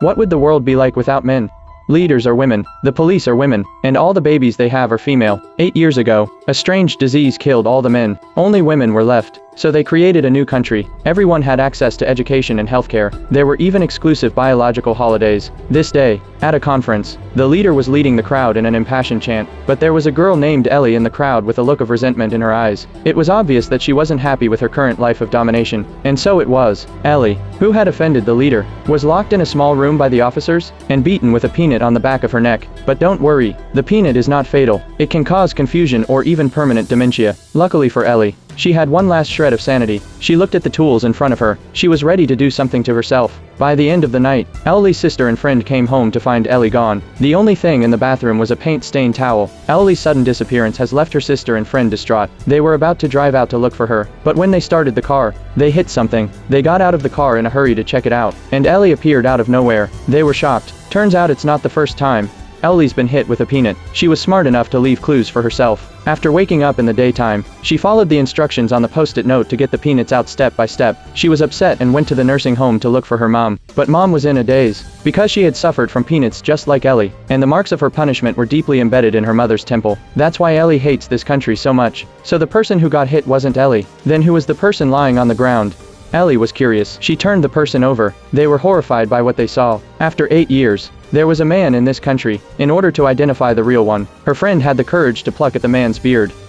What would the world be like without men? Leaders are women, the police are women, and all the babies they have are female. 8 years ago, a strange disease killed all the men. Only women were left. So they created a new country. Everyone had access to education and healthcare. There were even exclusive biological holidays. This day, at a conference, the leader was leading the crowd in an impassioned chant, but there was a girl named Ellie in the crowd with a look of resentment in her eyes. It was obvious that she wasn't happy with her current life of domination. And so it was. Ellie, who had offended the leader, was locked in a small room by the officers, and beaten with a peanut on the back of her neck. But don't worry, the peanut is not fatal. It can cause confusion or even permanent dementia. Luckily for Ellie, she had one last shred of sanity. She looked at the tools in front of her. She was ready to do something to herself. By the end of the night, Ellie's sister and friend came home to find Ellie gone. The only thing in the bathroom was a paint-stained towel. Ellie's sudden disappearance has left her sister and friend distraught. They were about to drive out to look for her, but when they started the car, they hit something. They got out of the car in a hurry to check it out, and Ellie appeared out of nowhere. They were shocked. Turns out it's not the first time Ellie's been hit with a peanut. She was smart enough to leave clues for herself. After waking up in the daytime, she followed the instructions on the post-it note to get the peanuts out step by step. She was upset and went to the nursing home to look for her mom. But mom was in a daze, because she had suffered from peanuts just like Ellie, and the marks of her punishment were deeply embedded in her mother's temple. That's why Ellie hates this country so much. So the person who got hit wasn't Ellie. Then who was the person lying on the ground? Ellie was curious. She turned the person over. They were horrified by what they saw. After 8 years, there was a man in this country. In order to identify the real one, her friend had the courage to pluck at the man's beard.